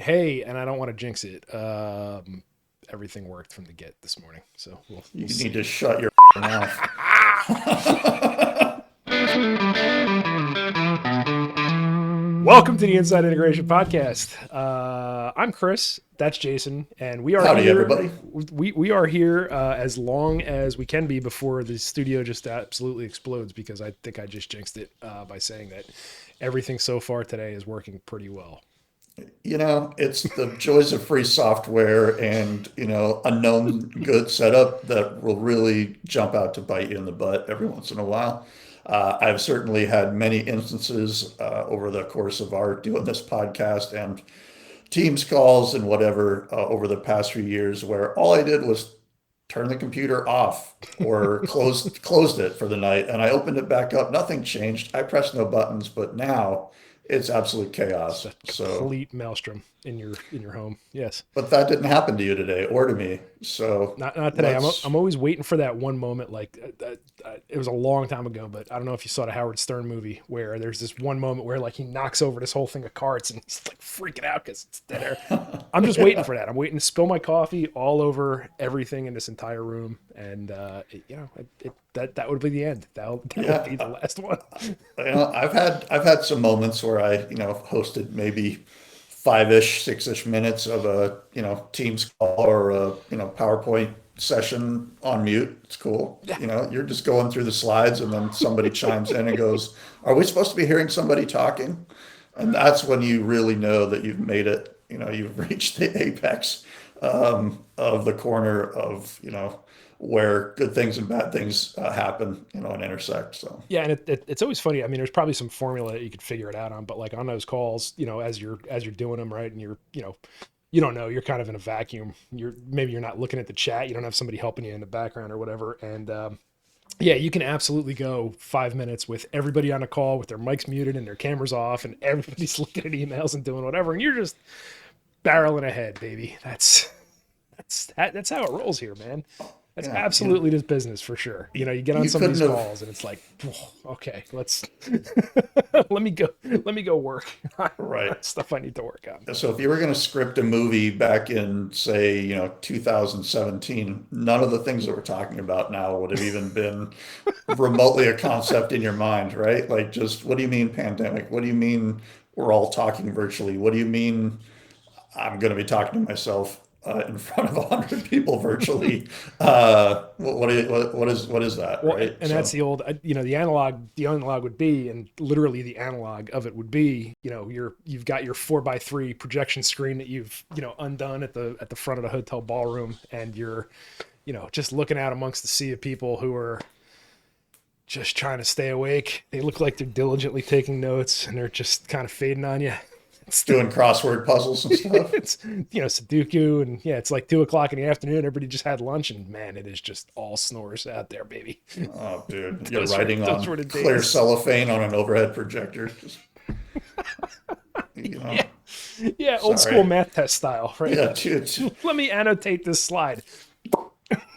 Hey, and I don't want to jinx it. Everything worked from the get this morning, so we'll You see. need to shut your mouth. Welcome to the Inside Integration Podcast. I'm Chris. That's Jason, and we are Howdy, here. everybody. We are here as long as we can be before the studio just absolutely explodes. Because I think I just jinxed it by saying that everything so far today is working pretty well. It's the joys of free software and, a known good setup that will really jump out to bite you in the butt every once in a while. I've certainly had many instances over the course of our doing this podcast and Teams calls and whatever over the past few years where all I did was turn the computer off or closed it for the night and I opened it back up. Nothing changed. I pressed no buttons, but now it's absolute It's chaos. a So, complete maelstrom in your home. Yes. but that didn't happen to you today or to me. So Not today. I'm let's. always waiting for that one moment. Like it was a long time ago, but I don't know if you saw the Howard Stern movie where there's this one moment where like he knocks over this whole thing of carts and he's like freaking out because it's dead air. I'm just waiting Yeah, for that. I'm waiting to spill my coffee all over everything in this entire room, and that would be the end. That would be the yeah. last one. I've had some moments where I hosted maybe 5-ish, 6-ish minutes of a Teams call or a PowerPoint session on mute. It's cool. You're just going through the slides and then somebody chimes in and goes, "Are we supposed to be hearing somebody talking?" And that's when you really know that you've made it. You've reached the apex of the corner of where good things and bad things happen, and intersect. So. Yeah, and it's always funny. I mean, there's probably some formula that you could figure it out on, but like on those calls, as you're doing them, right, and you don't know, you're kind of in a vacuum. Maybe you're not looking at the chat, you don't have somebody helping you in the background or whatever, and yeah, you can absolutely go 5 minutes with everybody on a call with their mics muted and their cameras off, and everybody's looking at emails and doing whatever, and you're just barreling ahead, baby. That's how it rolls here, man. That's Yeah, absolutely just business for sure. You get on you some of couldn't these have. calls and it's like, okay, let's let me go work on Right. stuff I need to work on. So if you were going to script a movie back in, say, 2017, none of the things that we're talking about now would have even been remotely a concept in your mind, right? Like, just what do you mean pandemic? What do you mean we're all talking virtually? What do you mean I'm going to be talking to myself in front of 100 people virtually? What is that, Well, right? and that's So, the old, the analog would be, and literally the analog of it would be, you've got your 4x3 projection screen that you've, undone at the front of the hotel ballroom, and you're, just looking out amongst the sea of people who are just trying to stay awake. They look like they're diligently taking notes, and they're just kind of fading on you. It's the doing crossword puzzles and stuff. it's Sudoku, and yeah, it's like 2 o'clock in the afternoon. Everybody just had lunch, and man, it is just all snores out there, baby. Oh, dude, you're those were writing those on were the clear days. cellophane on an overhead projector. Just, you know, Yeah, yeah, old school sorry. math test style, right? Yeah, Let me annotate this slide.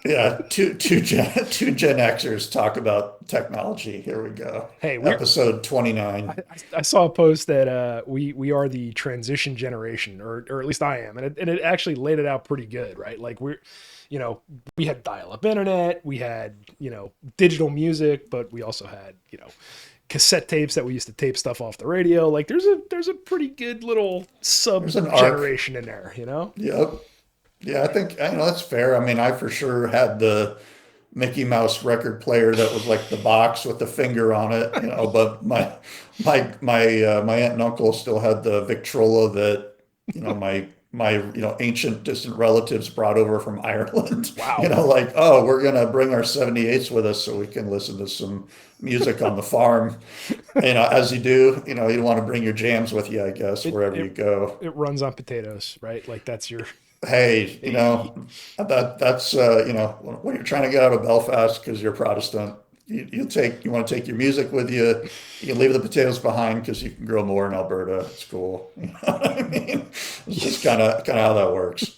yeah, two Gen Xers talk about technology. Here we go. Hey, Episode 29. I saw a post that we are the transition generation, or at least I am, and it actually laid it out pretty good, right? Like you know, we had dial-up internet, we had digital music, but we also had cassette tapes that we used to tape stuff off the radio. Like there's a pretty good little There's an sub arc. generation in there. Yep. Yeah, I think that's fair. I mean, I for sure had the Mickey Mouse record player that was like the box with the finger on it, but my aunt and uncle still had the Victrola that my ancient distant relatives brought over from Ireland. Wow. Like, oh, we're gonna bring our 78s with us so we can listen to some music on the farm. As you do, you want to bring your jams with you, I guess, It wherever you it go. it runs on potatoes, right? Like that's your Hey, hey. that's when you're trying to get out of Belfast because you're Protestant. you want to take your music with you. You can leave the potatoes behind because you can grow more in Alberta. It's cool. You know what I mean? It's just kind of how that works.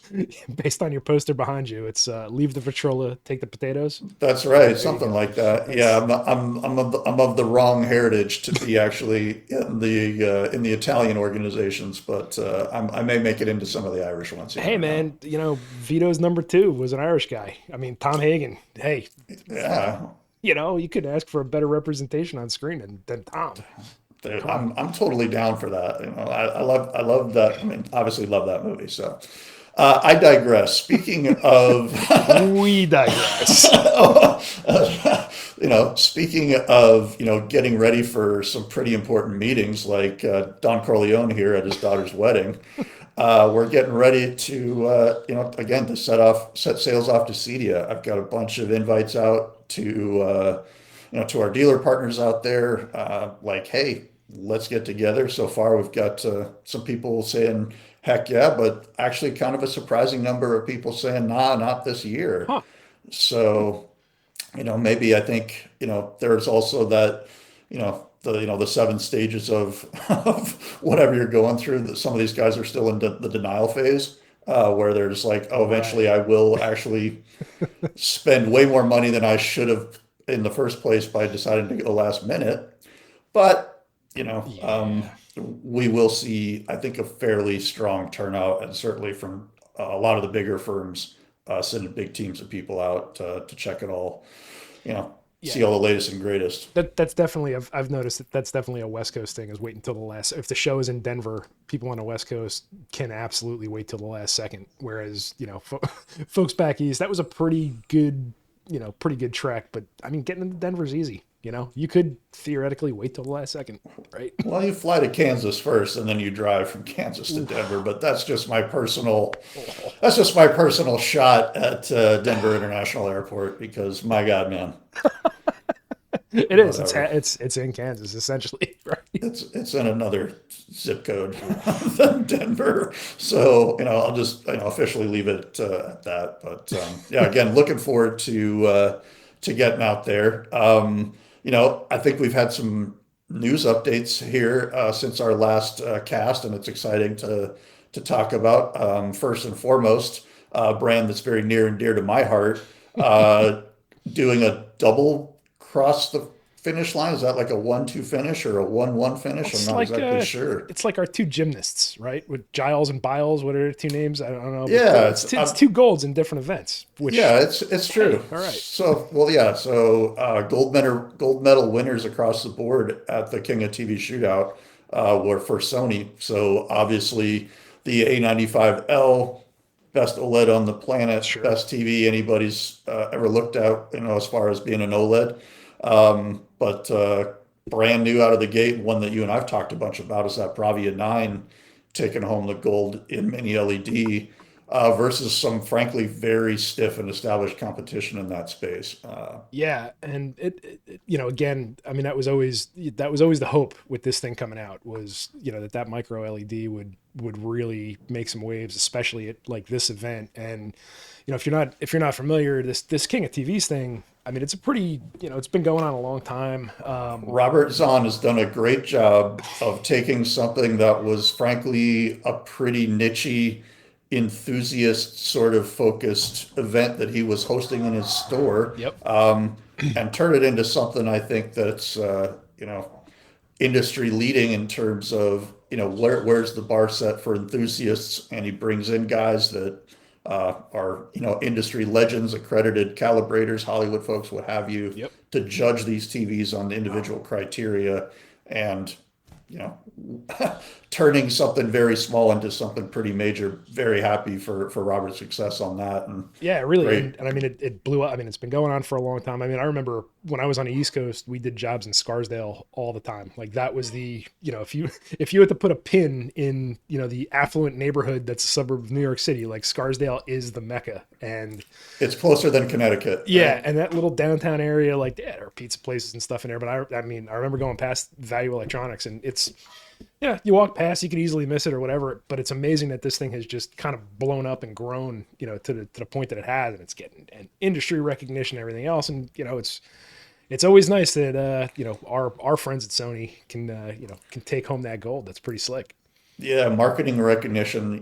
Based on your poster behind you, it's leave the Vitrola, take the potatoes. That's right, There you something go. like that. Yeah, That's I'm of the wrong heritage to be actually in the Italian organizations, but I may make it into some of the Irish ones. You Hey never know. man, Vito's number two was an Irish guy. I mean, Tom Hagen. Hey, Yeah, you could ask for a better representation on screen than Tom. dude, Come on. I'm totally down for that. You know, I love that. I mean, obviously love that movie. So I digress. Speaking of We digress. speaking of getting ready for some pretty important meetings, like Don Corleone here at his daughter's wedding. We're getting ready to, again, to set sales off to CEDIA. I've got a bunch of invites out to our dealer partners out there. Like, hey, let's get together. So far, we've got some people saying, heck yeah, but actually kind of a surprising number of people saying, nah, not this year. Huh. So maybe I think, there's also that, the seven stages of whatever you're going through. That some of these guys are still in the denial phase, where they're just like, oh, eventually Right. I will actually spend way more money than I should have in the first place by deciding to go last minute. But, Yeah. we will see, I think, a fairly strong turnout, and certainly from a lot of the bigger firms sending big teams of people out to check it all, you know, Yeah. see all the latest and greatest. That's definitely I've noticed that that's definitely a West Coast thing is wait until the last if the show is in Denver, people on the West Coast can absolutely wait till the last second. Whereas, folks back east, that was a pretty good trek, but I mean getting into Denver's easy. You could theoretically wait till the last second, right? Well, you fly to Kansas first, and then you drive from Kansas to Denver. Oof. But Oh. that's just my personal shot at Denver International Airport because my God, man, It is. whatever. It's in Kansas essentially, right? It's in another zip code Oof. than Denver, so I'll just officially leave it at that. But yeah, again, looking forward to getting out there. I think we've had some news updates here since our last cast, and it's exciting to talk about. First and foremost, a brand that's very near and dear to my heart, uh, doing a double cross the finish line. Is that like a 1-2 finish or a 1-1 finish? I'm It's not like exactly sure. it's like our two gymnasts, right? With Giles and Biles, what are their two names? I don't know, but Yeah, it's two golds in different events. Which, yeah, it's true. hey, all right, So, well, yeah, so gold medal winners across the board at the King of TV Shootout were for Sony. So obviously the A95L, best OLED on the planet, sure, best TV anybody's ever looked at, as far as being an OLED. But brand new out of the gate, one that you and I've talked a bunch about is that Bravia 9 taking home the gold in mini LED versus some frankly very stiff and established competition in that space. yeah, and again, I mean, that was always the hope with this thing coming out was that micro LED would really make some waves, especially at like this event. And if you're not familiar, this King of TVs thing, I mean, it's a pretty it's been going on a long time. Robert Zahn has done a great job of taking something that was frankly a pretty nichey enthusiast sort of focused event that he was hosting in his store, Yep, and turn it into something I think that's industry leading in terms of where's the bar set for enthusiasts, and he brings in guys that are industry legends, accredited calibrators, Hollywood folks, what have you, yep. to judge these TVs on the individual criteria, and you know turning something very small into something pretty major. Very happy for Robert's success on that, and Yeah, really, and, great. and I mean it blew up. I mean it's been going on for a long time. I mean I remember when I was on the East Coast, we did jobs in Scarsdale all the time. Like that was the if you had to put a pin in the affluent neighborhood that's a suburb of New York City, like Scarsdale is the mecca. And It's closer than Connecticut, yeah, right? and that little downtown area, like yeah, there are pizza places and stuff in there. But I mean I remember going past Value Electronics, and it's yeah, you walk past, you could easily miss it or whatever. But it's amazing that this thing has just kind of blown up and grown, to the point that it has, and it's getting an industry recognition and everything else. And it's always nice that our friends at Sony can can take home that gold. That's pretty slick. Yeah, marketing recognition.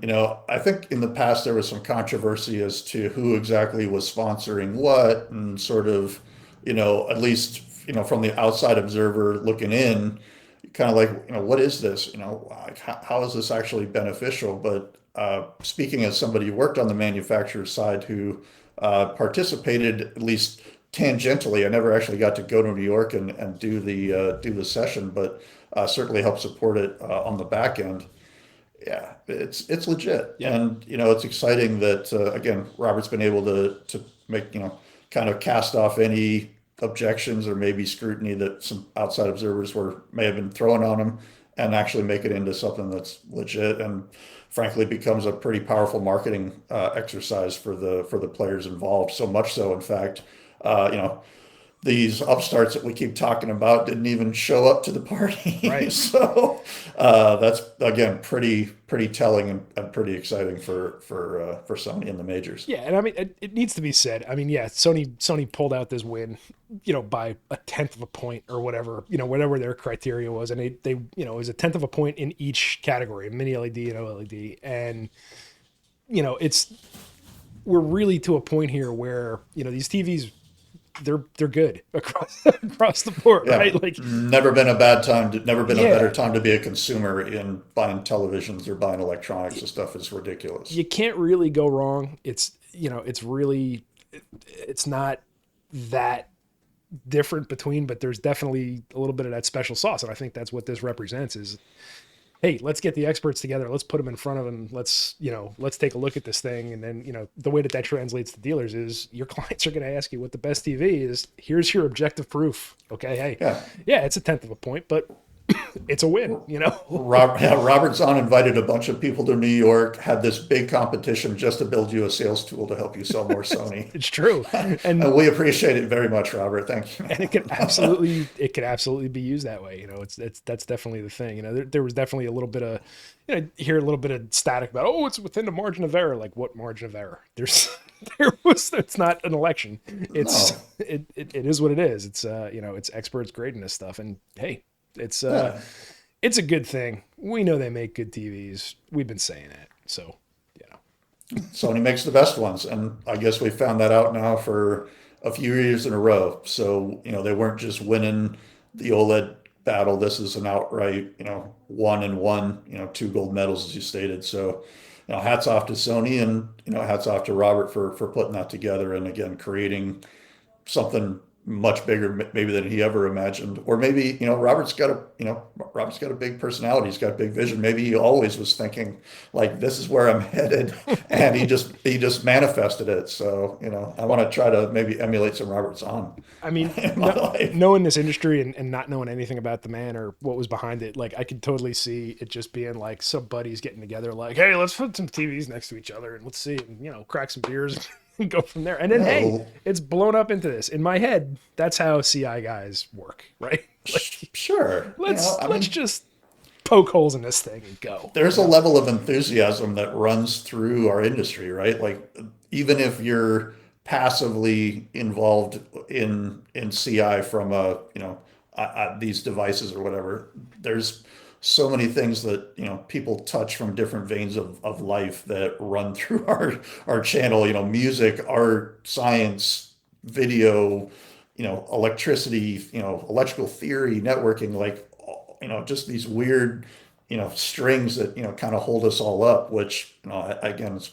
I think in the past there was some controversy as to who exactly was sponsoring what, and sort of, at least, from the outside observer looking in, kind of like, what is this? Like, how is this actually beneficial? But speaking as somebody who worked on the manufacturer side who participated at least tangentially, I never actually got to go to New York and do the session, but certainly help support it on the back end. Yeah, it's legit, Yeah. and it's exciting that again Robert's been able to make kind of cast off any objections or maybe scrutiny that some outside observers may have been throwing on him, and actually make it into something that's legit and frankly becomes a pretty powerful marketing exercise for the players involved. So much so, in fact, these upstarts that we keep talking about didn't even show up to the party. Right. So that's again pretty telling and pretty exciting for Sony and the majors. Yeah, and I mean, it needs to be said. I mean, yeah, Sony pulled out this win, by a tenth of a point or whatever, whatever their criteria was, and they it was a tenth of a point in each category, mini LED and OLED, and it's we're really to a point here where these TVs they're good across the board, Yeah, right? Like, never been a better yeah, time to be a consumer in buying televisions or buying electronics. The stuff is ridiculous. you can't really go wrong. It's really it's not that different between, but there's definitely a little bit of that special sauce, and I think that's what this represents. Is, hey, let's get the experts together, let's put them in front of them, let's take a look at this thing, and then the way that translates to dealers is your clients are going to ask you what the best TV is. Here's your objective proof. Okay, hey, Yeah. yeah, it's a tenth of a point, but it's a win. Robert Zahn invited a bunch of people to New York, had this big competition just to build you a sales tool to help you sell more Sony. It's true. And we appreciate it very much, Robert. Thank you. And it could absolutely be used that way. It's that's definitely the thing. There was definitely a little bit of, hear a little bit of static about, oh, it's within the margin of error. Like, what margin of error? It's not an election. No. It is what it is. It's it's experts grading this stuff, and hey, it's Yeah. it's a good thing. We know they make good TVs. We've been saying that, so you know. Sony makes the best ones, and I guess we found that out now for a few years in a row. So, they weren't just winning the OLED battle. This is an outright, one and one, two gold medals, as you stated. So, hats off to Sony, and, hats off to Robert for putting that together and again creating something much bigger maybe than he ever imagined. Or maybe, Robert's got a big personality, he's got a big vision. Maybe he always was thinking like, this is where I'm headed, and he just manifested it. So, I want to try to maybe emulate some Robert's on I mean, in my no, life. knowing this industry and not knowing anything about the man or what was behind it, like, I could totally see it just being like some buddies getting together, like, hey, let's put some TVs next to each other and let's see, and crack some beers and go from there. And then, Yeah, hey, well, it's blown up into this. In my head, that's how CI guys work, right? Like, sure. I let's mean, just poke holes in this thing and go. there's a level of enthusiasm that runs through our industry, right? Like, even if you're passively involved in CI from these devices or whatever, there's so many things that people touch from different veins of life that run through our channel. Music, art, science, video, electricity, electrical theory, networking, like, just these weird, strings that, kind of hold us all up, which, again, it's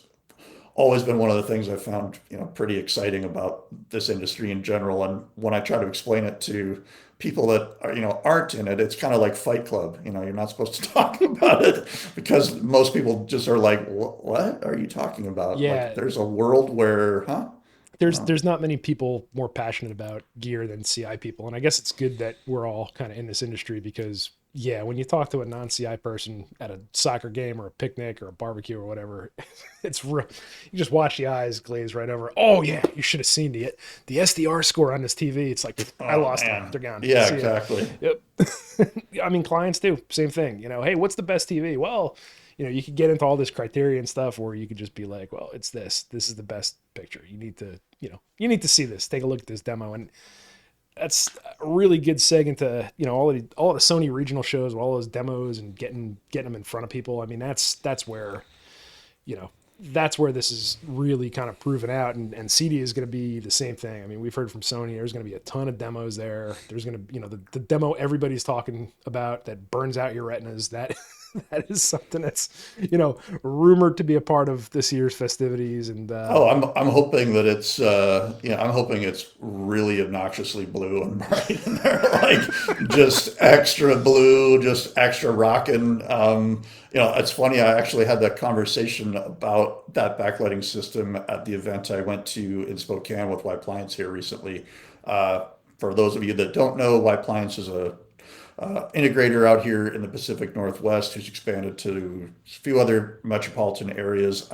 always been one of the things I found, pretty exciting about this industry in general. And when I try to explain it to people that are, aren't in it, it's kind of like Fight Club. You're not supposed to talk about it because most people just are like, what are you talking about? Like, Yeah, there's a world where, huh? there's not many people more passionate about gear than CI people, and I guess it's good that we're all kind of in this industry because, yeah, when you talk to a non-CI person at a soccer game or a picnic or a barbecue or whatever, it's real. You just watch the eyes glaze right over. Oh yeah, you should have seen the SDR score on this TV. It's like, I Oh lost them. man. They're gone. Yeah, See ya. exactly. Yep. I mean, clients do same thing. Hey, what's the best TV? Well, you could get into all this criteria and stuff, or you could just be like, well, it's this. This is the best picture. You need to see this. Take a look at this demo. And that's a really good seg into all the Sony regional shows, all those demos, and getting them in front of people. I mean, that's where you know that's where this is really kind of proven out, and CEDIA is going to be the same thing. I mean, we've heard from Sony there's going to be a ton of demos there. There's going to the demo everybody's talking about that burns out your retinas. That that is something that's rumored to be a part of this year's festivities, and Oh, I'm hoping that it's I'm hoping it's really obnoxiously blue and bright in there, like just extra blue, just extra rocking. It's funny. I actually had that conversation about that backlighting system at the event I went to in Spokane with Y Appliance here recently. Uh, for those of you that don't know, Y Appliance is a integrator out here in the Pacific Northwest who's expanded to a few other metropolitan areas.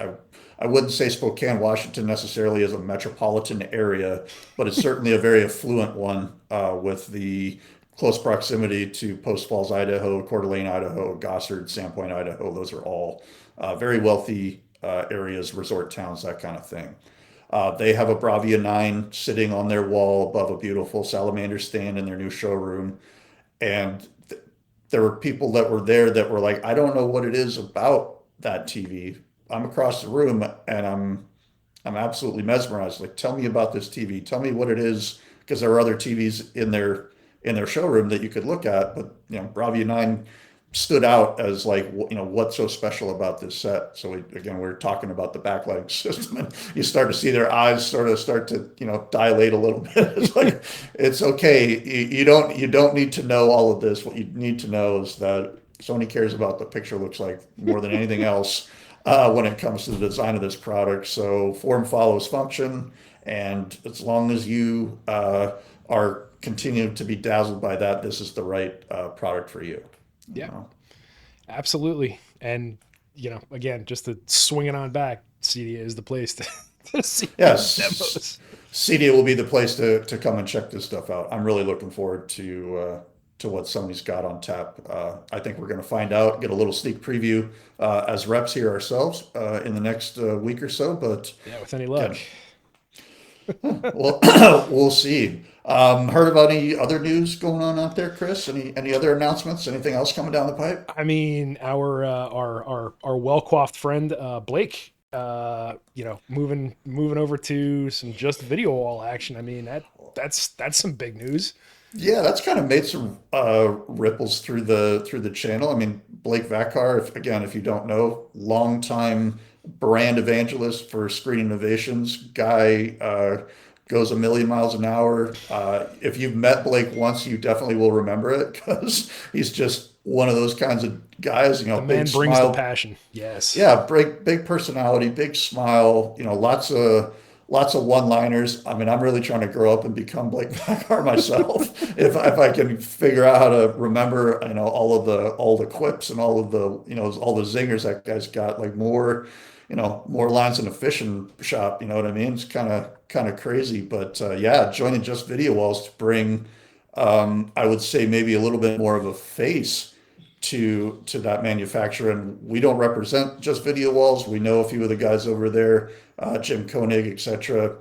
I wouldn't say Spokane, Washington necessarily is a metropolitan area, but it's certainly a very affluent one with the close proximity to Post Falls, Idaho, Coeur d'Alene, Idaho, Gossard, Sandpoint, Idaho. Those are all very wealthy areas, resort towns, that kind of thing. They have a Bravia 9 sitting on their wall above a beautiful salamander stand in their new showroom. And there were people that were there that were like, I don't know what it is about that TV. I'm across the room and I'm absolutely mesmerized. Like, tell me about this TV. Tell me what it is, because there are other TVs in their showroom that you could look at, but Bravia 9 stood out as like, what's so special about this set. So again, we're talking about the backlighting system, and you start to see their eyes start to dilate a little bit. It's like, it's okay. You don't need to know all of this. What you need to know is that Sony cares about the picture looks like more than anything else when it comes to the design of this product. So form follows function, and as long as you are continuing to be dazzled by that, this is the right product for you. You yeah, know? absolutely. And again, just to swing it on back, CEDIA is the place to, to see these Yes, demos. CEDIA will be the place to come and check this stuff out. I'm really looking forward to what Sony's got on tap. I think we're going to find out, get a little sneak preview as reps here ourselves in the next week or so. But Yeah, with any luck. again, well, we'll see. Heard about any other news going on out there, Chris? Any other announcements? Anything else coming down the pipe? I mean, our well coiffed friend Blake, moving over to some just video wall action. I mean, that's some big news. Yeah, that's kind of made some ripples through the channel. I mean, Blake Vacar, if you don't know, longtime brand evangelist for Screen Innovations, guy goes a million miles an hour. If you've met Blake once, you definitely will remember it because he's just one of those kinds of guys. The Big man brings the smile. passion. Yes. Yeah, big personality, big smile. Lots of one-liners. I mean, I'm really trying to grow up and become Blake Packard myself. If I can figure out how to remember, all the quips and all of the all the zingers that guy's got, like more lines in a fishing shop. You know what I mean? It's kind of crazy, but yeah, joining Just Video Walls to bring, I would say maybe a little bit more of a face to that manufacturer. And we don't represent Just Video Walls. We know a few of the guys over there, Jim Koenig, etc.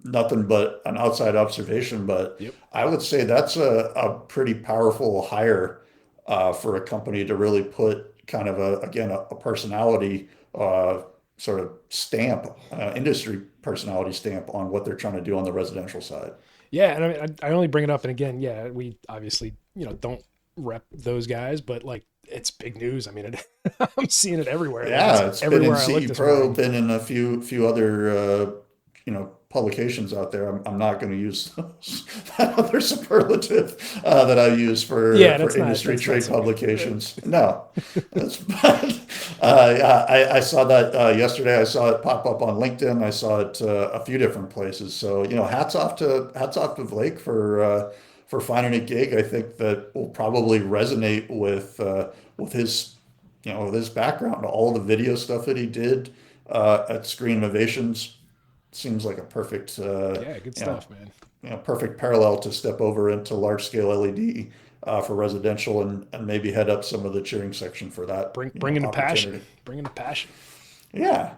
Nothing but an outside observation, but Yep. I would say that's a pretty powerful hire for a company to really put kind of a personality sort of stamp, industry personality stamp on what they're trying to do on the residential side. Yeah, and I mean, I only bring it up, and again, yeah, we obviously don't rep those guys, but like it's big news. I mean, I'm seeing it everywhere. Like it's Yeah, it's been in everywhere I look CE this Pro, morning. been in a few other publications out there. I'm not going to use that other superlative that I use Yeah, for industry that's not trade so good. publications. No, that's yeah, I saw that yesterday. I saw it pop up on LinkedIn. I saw it a few different places. So hats off to Blake for finding a gig. I think that will probably resonate with his with his background, all the video stuff that he did at Screen Innovations seems like a perfect, Yeah, good stuff, man. perfect parallel to step over into large scale LED for residential and maybe head up some of the cheering section for that, Bringing the passion, opportunity. bringing the passion. Yeah,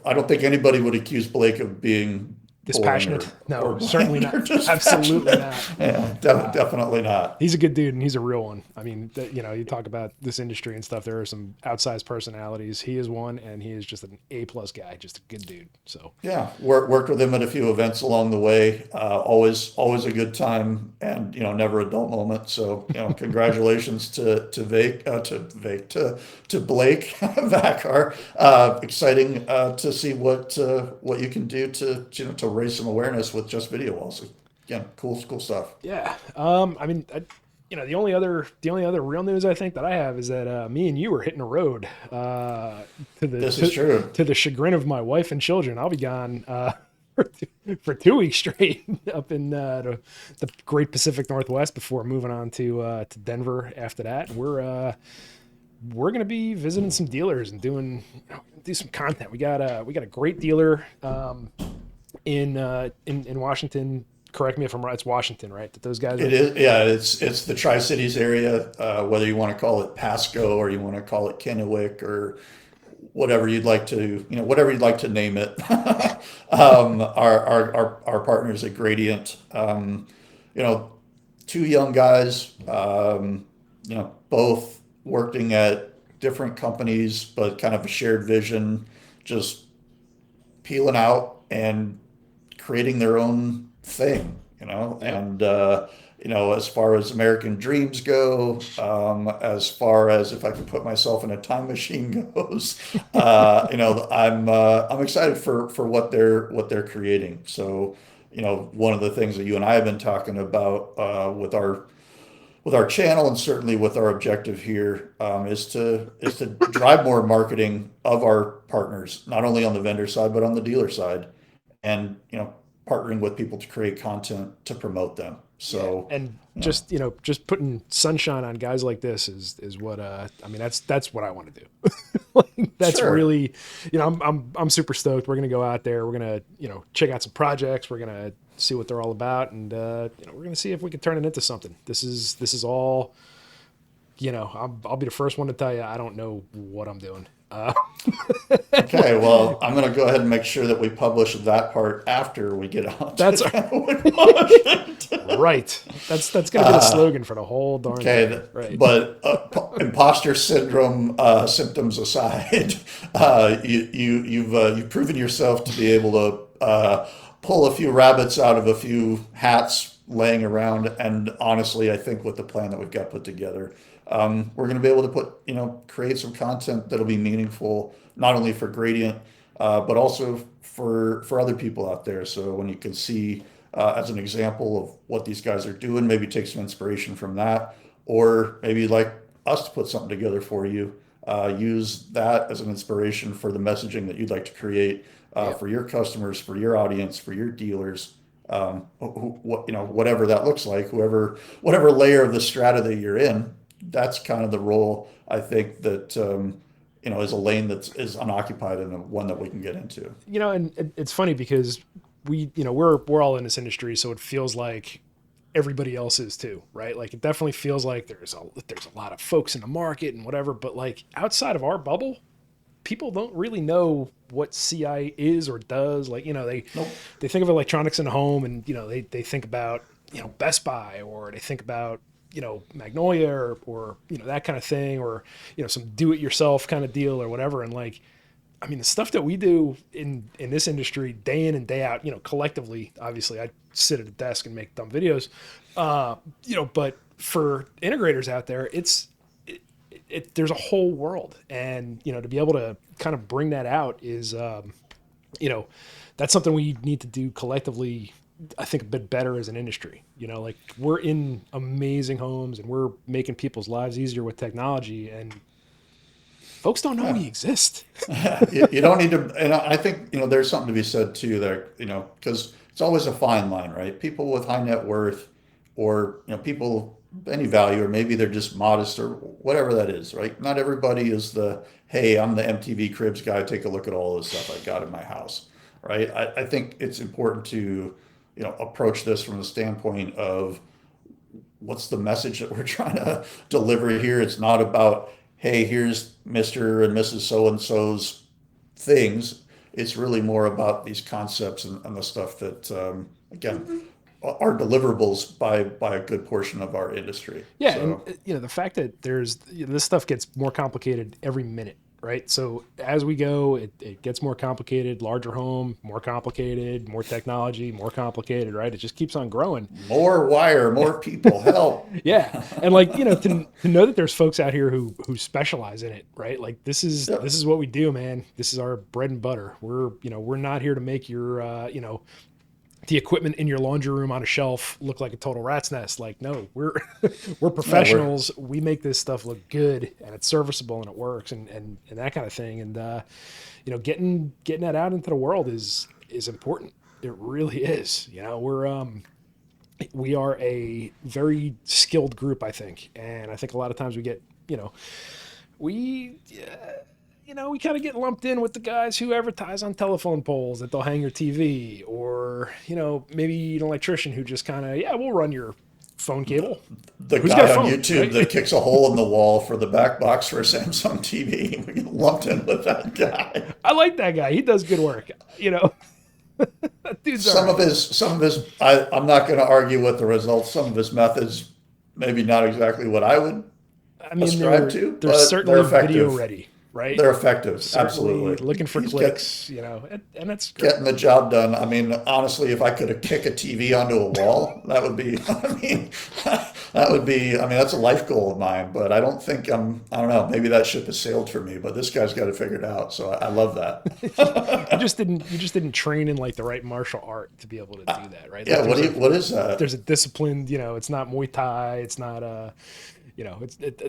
I don't think anybody would accuse Blake of being pulling Dispassionate? or No, certainly blind or not. Absolutely dispassionate. not. Yeah, definitely not. He's a good dude and he's a real one. I mean, you talk about this industry and stuff. There are some outsized personalities. He is one, and he is just an A+ guy, just a good dude. So Yeah, worked with him at a few events along the way. Always a good time, and never a dull moment. So congratulations to Blake Vacar. Exciting to see what you can do to raise some awareness with just video walls. Again, cool stuff. yeah, I mean, the only other real news I think that I have is that me and you are hitting the road to the This is true. to the chagrin of my wife and children. I'll be gone for 2 weeks straight up in the Great Pacific Northwest before moving on to Denver. After that, we're gonna be visiting some dealers and do some content. We got a great dealer in Washington. Correct me if I'm right. It's Washington, right? That those guys are. It is, yeah. It's the Tri-Cities area. Whether you want to call it Pasco or you want to call it Kennewick or whatever you'd like to name it. Our partners at Gradient, you know, two young guys, both working at different companies, but kind of a shared vision, just peeling out and creating their own thing, Yep. and as far as American dreams go, as far as if I could put myself in a time machine goes, I'm excited for what they're creating. So, one of the things that you and I have been talking about with our channel and certainly with our objective here, is to drive more marketing of our partners, not only on the vendor side but on the dealer side, and partnering with people to create content to promote them. Yeah, So, and you know, just putting sunshine on guys like this is what I mean. That's what I want to do. Like, that's sure. really, I'm super stoked. We're gonna go out there. We're gonna check out some projects. We're gonna see what they're all about, and we're gonna see if we can turn it into something. This is all. I'll be the first one to tell you I don't know what I'm doing. Okay, well, I'm going to go ahead and make sure that we publish that part after we get out to That's Washington. right. That's gonna be the slogan for the whole darn thing. Okay, Right. but imposter syndrome symptoms aside, you've proven yourself to be able to pull a few rabbits out of a few hats laying around. And honestly, I think with the plan that we've got put together, we're going to be able to create some content that'll be meaningful not only for Gradient, but also for other people out there. So when you can see as an example of what these guys are doing, maybe take some inspiration from that, or maybe you'd like us to put something together for you. Use that as an inspiration for the messaging that you'd like to create Yep. for your customers, for your audience, for your dealers. Whatever that looks like, whatever layer of the strata that you're in, that's kind of the role I think that is a lane that is unoccupied and one that we can get into. And it's funny because we're all in this industry, so it feels like everybody else is too, right? Like, it definitely feels like there's a lot of folks in the market and whatever, but like outside of our bubble, people don't really know what CI is or does. Like, Nope. they think of electronics in the home, and they think about Best Buy, or they think about Magnolia, or that kind of thing, or some do-it-yourself kind of deal or whatever. And like, I mean, the stuff that we do in this industry day in and day out, collectively, obviously I sit at a desk and make dumb videos, but for integrators out there, there's a whole world. And, to be able to kind of bring that out is, that's something we need to do collectively, I think, a bit better as an industry. Like, we're in amazing homes and we're making people's lives easier with technology, and folks don't know Yeah. we exist. You don't need to, and I think there's something to be said too there, because it's always a fine line, right? People with high net worth, or people any value, or maybe they're just modest or whatever that is, right? Not everybody is hey, I'm the MTV Cribs guy. Take a look at all this stuff I got in my house, right? I think it's important to approach this from the standpoint of what's the message that we're trying to deliver here. It's not about, hey, here's Mr. and Mrs. So and so's things. It's really more about these concepts and the stuff that, again, are deliverables by a good portion of our industry. Yeah, and So the fact that this stuff gets more complicated every minute, right? So as we go, it gets more complicated, larger home, more complicated, more technology, more complicated, right? It just keeps on growing. more wire, more people, help. Yeah, and like to know that there's folks out here who specialize in it, right? Like this Yep. is what we do, man. This is our bread and butter. We're not here to make your the equipment in your laundry room on a shelf look like a total rat's nest. Like, no, we're we're Yeah, we're professionals. We make this stuff look good and it's serviceable and it works and that kind of thing. And getting that out into the world is important. It really is. We are a very skilled group, I think, and I think a lot of times we get we we kind of get lumped in with the guys who advertise on telephone poles that they'll hang your TV, or maybe an electrician who just kind of, yeah, we'll run your phone cable. the Who's got a guy on phone, YouTube right? that kicks a hole in the wall for the back box for a Samsung TV. We get lumped in with that guy. I like that guy. He does good work. That dude's all right. Some of his, I'm not going to argue with the results. Some of his methods, maybe not exactly what I would I mean, ascribe to, they're but they're certainly video effective. ready, right? They're effective. Certainly Absolutely. looking for He's clicks, and that's great. getting the job done. I mean, honestly, if I could have kicked a TV onto a wall, that would be, I mean, that's a life goal of mine, but I don't think I don't know, maybe that ship has sailed for me, but this guy's got it figured out. So I love that. You just didn't train in like the right martial art to be able to do that, right? Like Yeah. What is that? there's a disciplined, it's not Muay Thai, it's not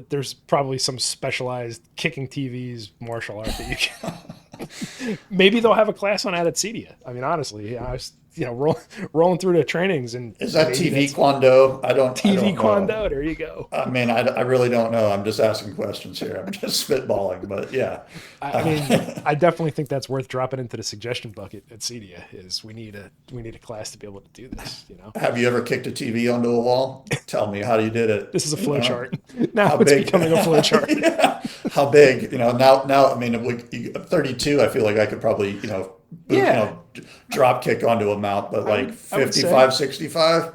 there's probably some specialized kicking TVs martial art that you can. Maybe they'll have a class on that at CEDIA. I mean, honestly, I was rolling through the trainings, and Is that maybe TV that's Kwando? I TV don't know. Kwando. There you go. I mean, I really don't know. I'm just asking questions here. I'm just spitballing, but yeah. I mean, I definitely think that's worth dropping into the suggestion bucket at CEDIA. Is we need a class to be able to do this. Have you ever kicked a TV onto a wall? Tell me how you did it. This is a flow You know, chart. Now how it's big? becoming a flow chart. Yeah. How big? Now, I mean, I'm 32. I feel like I could probably, Yeah, drop kick onto a mount, but like I would say 55, 65.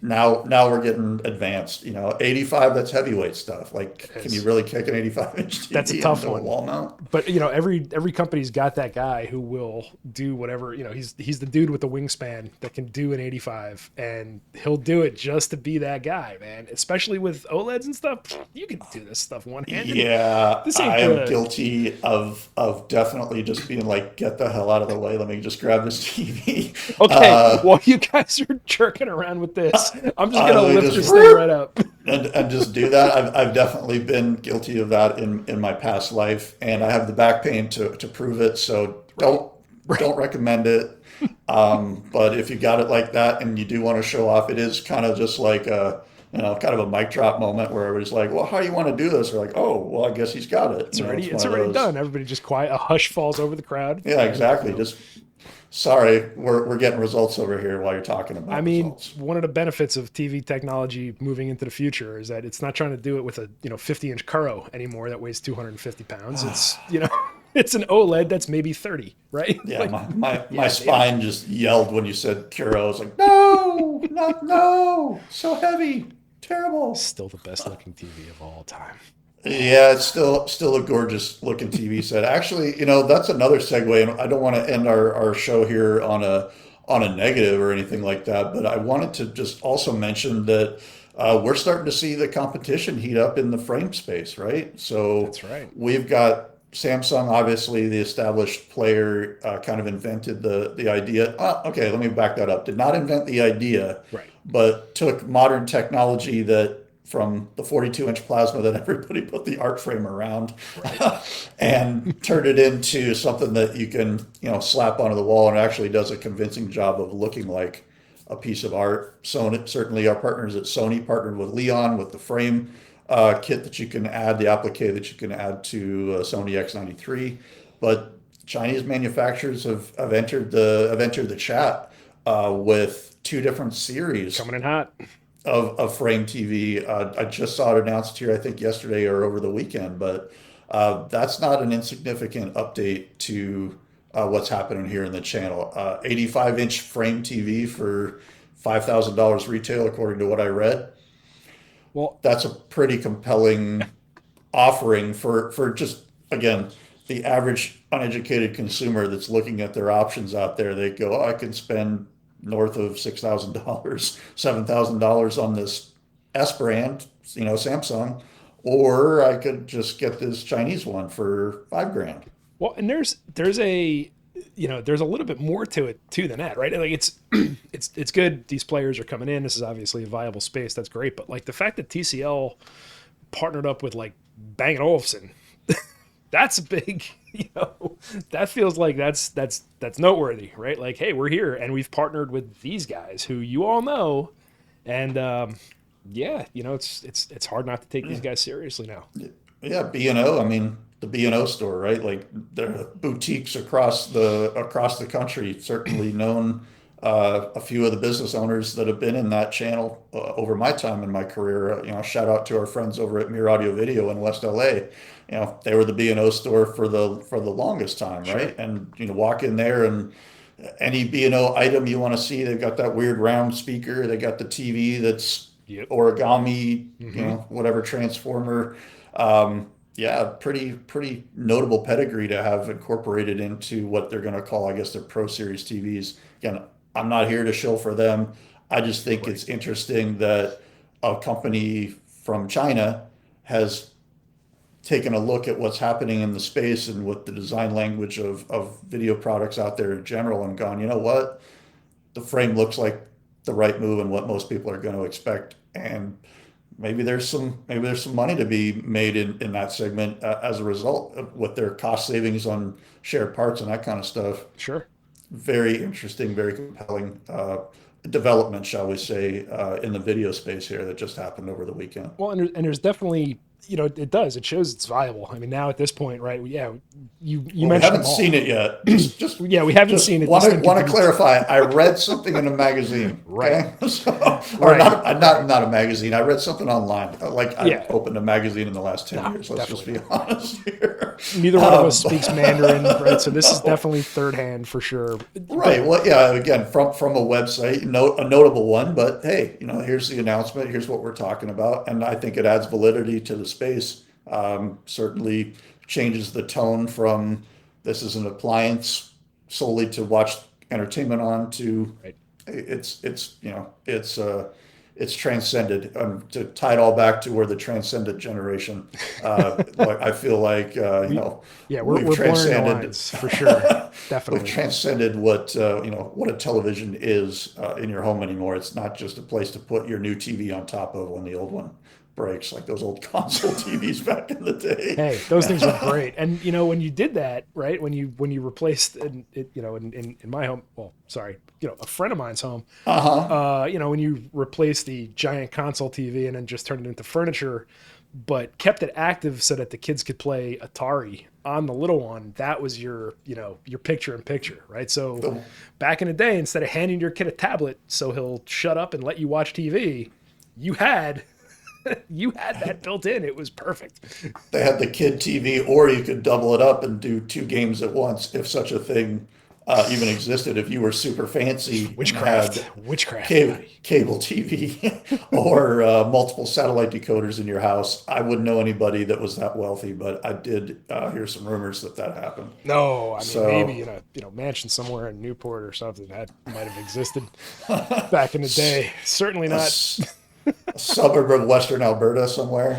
Now we're getting advanced. 85. That's heavyweight stuff. Like, can you it's, really kick an 85-inch that's a TV tough onto a one. wall mount? But every company's got that guy who will do whatever. He's the dude with the wingspan that can do an 85, and he'll do it just to be that guy, man. Especially with OLEDs and stuff, you can do this stuff one handed. Yeah, This ain't I am the guilty of definitely just being like, get the hell out of the way. Let me just grab this TV. okay. While you guys are jerking around with this, I'm just I gonna literally lift just this thing right up. and just do that. I've definitely been guilty of that in my past life, and I have the back pain to prove it. So Right, don't right. recommend it. But if you got it like that and you do want to show off, it is kind of just like kind of a mic drop moment where everybody's like, "Well, how do you want to do this?" They're like, "Oh, well, I guess he's got it." It's It's one of already those. done. Everybody just quiet. A hush falls over the crowd, Yeah, and exactly. Just sorry, we're getting results over here while you're talking I about mean, results. one of the benefits of TV technology moving into the future is that it's not trying to do it with a 50-inch Kuro anymore that weighs 250 pounds. It's it's an OLED that's maybe 30, right? Yeah, Like, my yeah, baby. spine just yelled when you said Kuro. I was like, no, not no, so heavy, terrible. Still the best looking TV of all time. Yeah, it's still a gorgeous looking TV set. Actually, that's another segue, and I don't want to end our show here on a negative or anything like that, but I wanted to just also mention that we're starting to see the competition heat up in the frame space, right? So That's right. we've got Samsung, obviously the established player, kind of invented the idea. Okay, let me back that up. Did not invent the idea, Right. but took modern technology that from the 42-inch plasma that everybody put the art frame around Right. and turned it into something that you can, slap onto the wall and it actually does a convincing job of looking like a piece of art. Sony, certainly our partners at Sony partnered with Leon with the frame kit that you can add, the applique that you can add to Sony X93. But Chinese manufacturers have entered the chat with two different series Coming in hot. of frame TV. I just saw it announced here, I think yesterday or over the weekend, but that's not an insignificant update to what's happening here in the channel. 85-inch frame TV for $5,000 retail, according to what I read. Well, That's a pretty compelling offering for just, again, the average uneducated consumer that's looking at their options out there. They go, oh, I can spend north of $6,000, $7,000 on this S brand, Samsung, or I could just get this Chinese one for 5 grand. well, and there's a there's a little bit more to it too than that, right? Like it's it's good. These players are coming in. This is obviously a viable space. That's great. But like the fact that TCL partnered up with like Bang& Olufsen, that's a big, that feels like that's noteworthy, right? Like, hey, we're here and we've partnered with these guys who you all know, and yeah, it's hard not to take these guys seriously now. Yeah, B&O. I mean, the B&O store, right? Like there are boutiques across the country. Certainly known a few of the business owners that have been in that channel over my time in my career. Shout out to our friends over at Mir Audio Video in West LA. They were the B&O store for the longest time, Sure. right? And walk in there and any B&O item you want to see, they've got that weird round speaker. They got the TV that's Yep. origami, Hmm. whatever transformer. Yeah, pretty notable pedigree to have incorporated into what they're going to call, I guess, their Pro Series TVs. Again, I'm not here to shill for them. I just think Right. it's interesting that a company from China has taken a look at what's happening in the space and with the design language of video products out there in general and gone, you know what? The frame looks like the right move and what most people are going to expect. And maybe there's some money to be made in that segment as a result of what their cost savings on shared parts and that kind of stuff. Sure. Very interesting, very compelling development, shall we say, in the video space here that just happened over the weekend. Well, and there's definitely, it does. It shows it's viable. I mean, now at this point, right? Yeah, you Well, we mentioned haven't them seen all. it yet. Just, just, Yeah, we haven't just seen it. want This to thing want to continues. clarify. I read something in a magazine. Right. Okay, so, or Right. not a magazine. I read something online. Like I've Yeah. opened a magazine in the last 10 years. No, Let's just definitely be not. honest here. Neither one of us speaks Mandarin, right? So this is No. definitely third hand for sure. But Right. Well, yeah. Again, from a website, a notable one. But hey, here's the announcement. Here's what we're talking about, and I think it adds validity to the space. Certainly changes the tone from this is an appliance solely to watch entertainment on to right. it's transcended. To tie it all back to where the transcended generation. Like I feel like We yeah, we're we've we're blurring the transcended. lines for sure. We've Definitely. transcended what a television is in your home anymore. It's not just a place to put your new TV on top of when the old one breaks, like those old console TVs back in the day. Hey, those things were great. And when you did that, right? When you replaced in my home, well, sorry, a friend of mine's home, Uh-huh. when you replaced the giant console TV and then just turned it into furniture, but kept it active so that the kids could play Atari on the little one, that was your picture in picture, right? So The, back in the day, instead of handing your kid a tablet so he'll shut up and let you watch TV, you had you had that built in. It was perfect. they had the kid TV, or you could double it up and do 2 games at once, if such a thing even existed. If you were super fancy and had Witchcraft, buddy. cable TV or multiple satellite decoders in your house. I wouldn't know anybody that was that wealthy, but I did hear some rumors that happened. No, I mean maybe So in a mansion somewhere in Newport or something that might have existed back in the day. Certainly a, not. a suburb of Western Alberta somewhere,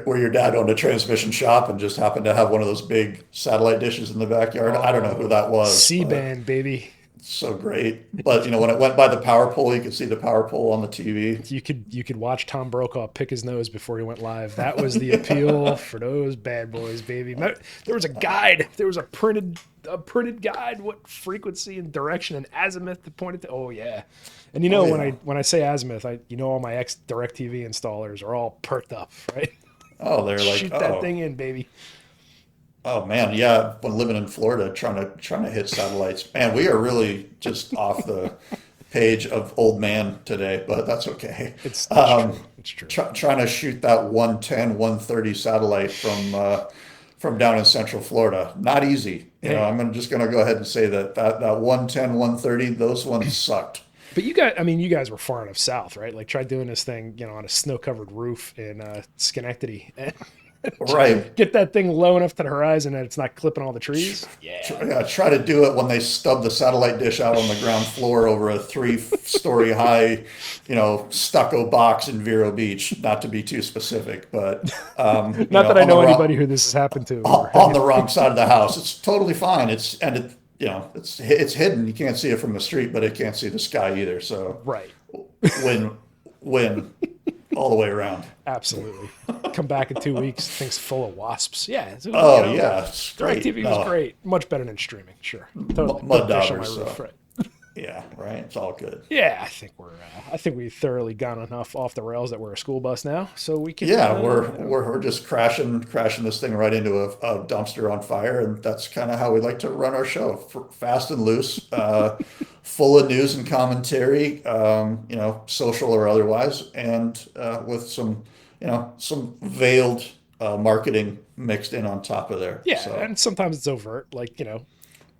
where your dad owned a transmission shop and just happened to have one of those big satellite dishes in the backyard. I don't know who Oh, that was, C but band, baby. so great. But when it went by the power pole, you could see the power pole on the TV. You could watch Tom Brokaw pick his nose before he went live. That was the appeal for those bad boys, baby. There was a guide. There was a printed guide, what frequency and direction and azimuth to point it to. Oh yeah. And Oh when yeah. I say azimuth, all my ex DirecTV installers are all perked up, right? Oh, they're like, Shoot that oh, thing in, baby. oh man, yeah. When living in Florida, trying to hit satellites, man, we are really just off the page of old man today, but that's okay. It's true. It's true. Trying to shoot that 110, 130 satellite from down in Central Florida. Not easy. Hey, Just gonna go ahead and say that 110, 130, those ones sucked. but you guys, I mean, you guys were far enough south, right? Like try doing this thing, on a snow-covered roof in Schenectady, and Right. get that thing low enough to the horizon that it's not clipping all the trees. Yeah. Yeah, try to do it when they stub the satellite dish out on the ground floor over a three-story high, stucco box in Vero Beach. Not to be too specific, but Not that I on the know wrong anybody who this has happened to. Or on the wrong side of the house, it's totally fine. It's hidden. You can't see it from the street, but it can't see the sky either. So right. win, win, all the way around. Absolutely. Come back in 2 weeks, thing's full of wasps. Yeah. So, Oh yeah, it's great. DirecTV was No, great. Much better than streaming. Sure. Totally. mud Put fish on my daubers. roof. So Right. yeah, right. It's all good. Yeah, I think we've thoroughly gone enough off the rails that we're a school bus now, so we can. Yeah, we're just crashing this thing right into a dumpster on fire, and that's kind of how we like to run our show, fast and loose, full of news and commentary, social or otherwise, and with some veiled marketing mixed in on top of there. Yeah, So and sometimes it's overt,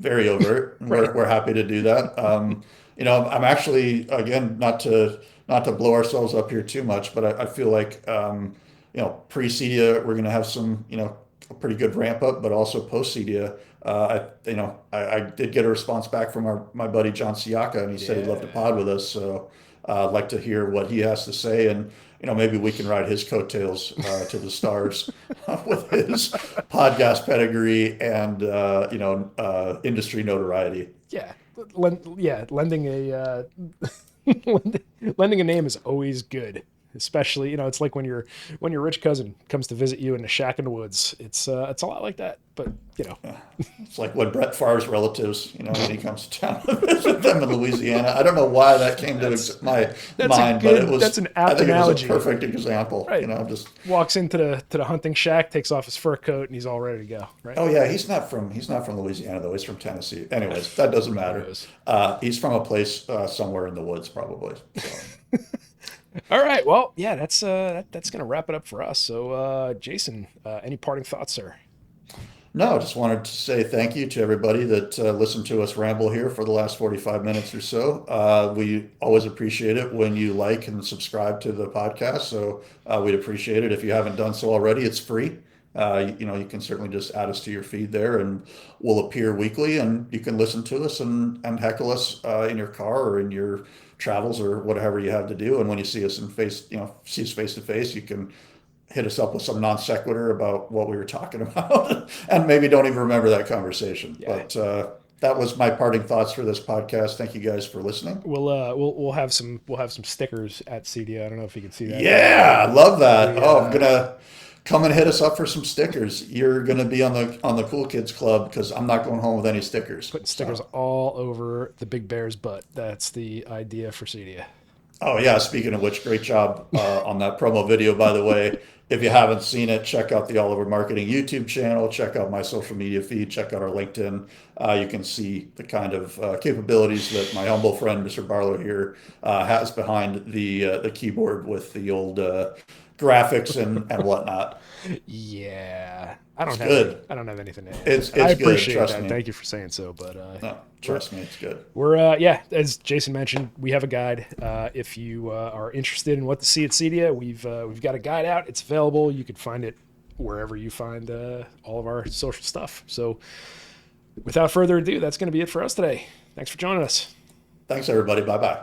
very overt. And right. we're happy to do that. I'm actually, again, not to blow ourselves up here too much, but I feel like pre-CEDIA we're going to have some a pretty good ramp up, but also post-CEDIA. I did get a response back from my buddy John Siaka, and he said he'd love to Yeah. pod with us. So I'd like to hear what he has to say, and maybe we can ride his coattails to the stars with his podcast pedigree and industry notoriety. Yeah, lending a lending a name is always good. Especially, it's like when your rich cousin comes to visit you in a shack in the woods. It's a lot like that, but It's like when Brett Favre's relatives, when he comes to town to visit them in Louisiana. I don't know why that came to my mind, but that's an I apt think it was a analogy. perfect example. Right. Just Walks into the hunting shack, takes off his fur coat, and he's all ready to go. Right. oh yeah, he's not from Louisiana though. He's from Tennessee. Anyways, that doesn't matter. Knows? He's from a place somewhere in the woods, probably. So. All right. Well, yeah, that's gonna wrap it up for us. So, Jason, any parting thoughts, sir? No, just wanted to say thank you to everybody that listened to us ramble here for the last 45 minutes or so. We always appreciate it when you like and subscribe to the podcast. So we'd appreciate it. If you haven't done so already, it's free. You can certainly just add us to your feed there, and we'll appear weekly, and you can listen to us and heckle us in your car or in your travels or whatever you have to do. And when you see us see us face to face, you can hit us up with some non sequitur about what we were talking about, and maybe don't even remember that conversation. Yeah. But that was my parting thoughts for this podcast. Thank you guys for listening. We'll have some stickers at CEDIA. I don't know if you can see that. Yeah, I love that. We, I'm gonna come and hit us up for some stickers. You're gonna be on the Cool Kids Club because I'm not going home with any stickers. putting stickers all over the big bear's butt. That's the idea for CEDIA. Oh yeah, speaking of which, great job on that promo video, by the way. If you haven't seen it, check out the All Over Marketing YouTube channel, check out my social media feed, check out our LinkedIn. You can see the kind of capabilities that my humble friend, Mr. Barlow here, has behind the keyboard with the old graphics and whatnot. Yeah, Good. I don't have anything to add. It's I good, appreciate trust that. me. Thank you for saying so. But No, trust me, it's good. we're yeah, as Jason mentioned, we have a guide. If you are interested in what to see at CEDIA, we've got a guide out. It's available. You can find it wherever you find all of our social stuff. So, without further ado, that's going to be it for us today. Thanks for joining us. Thanks, everybody. Bye bye.